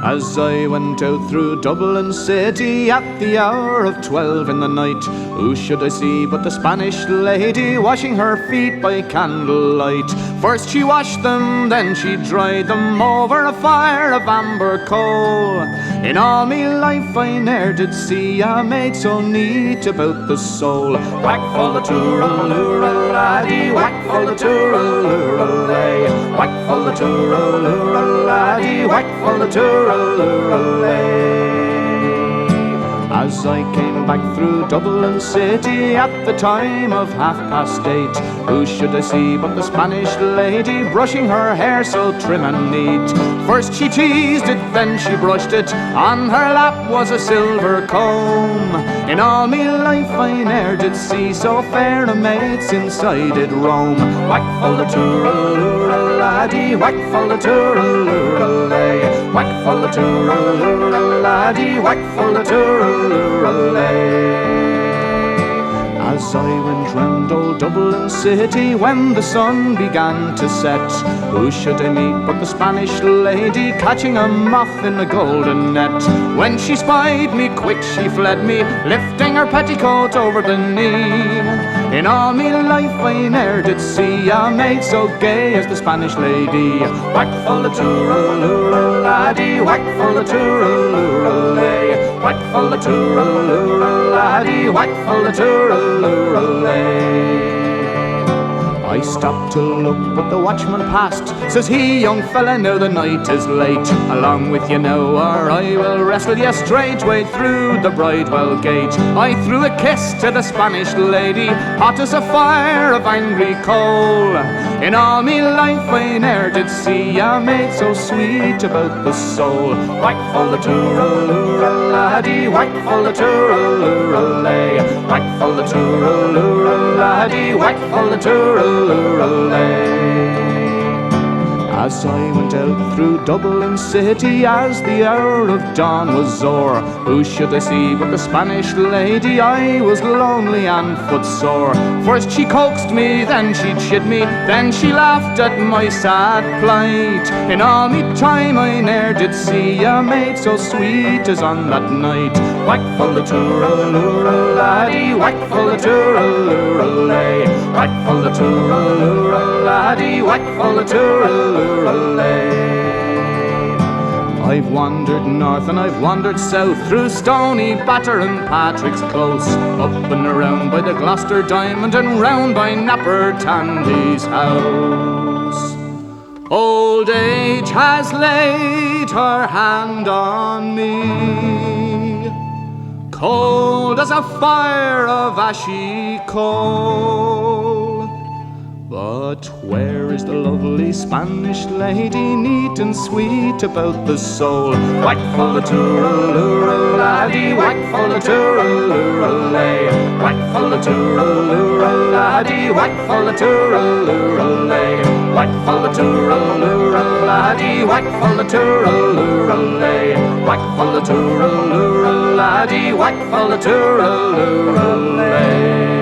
As I went out through Dublin city at the hour of 12 in the night, who should I see but the Spanish lady washing her feet by candlelight. First she washed them, then she dried them over a fire of amber coal. In all me life I ne'er did see a maid so neat about the soul. Whack full of tooraloora laddie, whack full of tooraloora lay, whack full of tooraloora laddie, whack full of tooraloora lay. As I came back through Dublin city at the time of 8:30, who should I see but the Spanish lady brushing her hair so trim and neat. First she teased it, then she brushed it, on her lap was a silver comb. In all me life I ne'er did see so fair a maid since I did roam. Whack full of tooraloora laddie, whack full of tooraloora lay, whack full of tooraloora laddie, whack full of tooraloora lay. As I went round old Dublin city when the sun began to set, who should I meet but the Spanish lady catching a moth in a golden net. When she spied me, quick she fled me, lifting her petticoat over the knee. In all me life I ne'er did see a maid so gay as the Spanish lady. Whack full of tooraloora laddie, whack full of tooraloora lay, whack full of tooraloora laddie, whack full of tooraloora lay. I stopped to look, but the watchman passed. Says he, young fella, now the night is late. Along with you now, or I will wrestle you straightway through the Bridewell gate. I threw a kiss to the Spanish lady, hot as a fire of angry coal. In all me life I ne'er did see a maid so sweet about the soul. Whack full of tooraloora laddie, whack full of tooraloora lay, whack full of tooraloora laddie, whack full of tooraloora lay. As I went out through Dublin city as the hour of dawn was o'er, who should I see but the Spanish lady? I was lonely and footsore. First she coaxed me, then she chid me, then she laughed at my sad plight. In all me time I ne'er did see a maid so sweet as on that night. Whack full of tooraloora laddie, whack full of tooraloora lay, whack full of tooraloora laddie, whack full of tooraloora lay. I've wandered north and I've wandered south, through Stony Batter and Patrick's Close, up and around by the Gloucester Diamond and round by Napper Tandy's house. Old age has laid her hand on me, cold as a fire of ashy coal. But where is the lovely Spanish lady, neat and sweet about the soul? Whack full of tooraloora laddie, whack full of tooraloora lay, whack full of tooraloora laddie, whack full of tooraloora lay, whack full of tooraloora laddie, whack full of tooraloora lay, whack full of tooraloora laddie, whack full of tooraloora lay.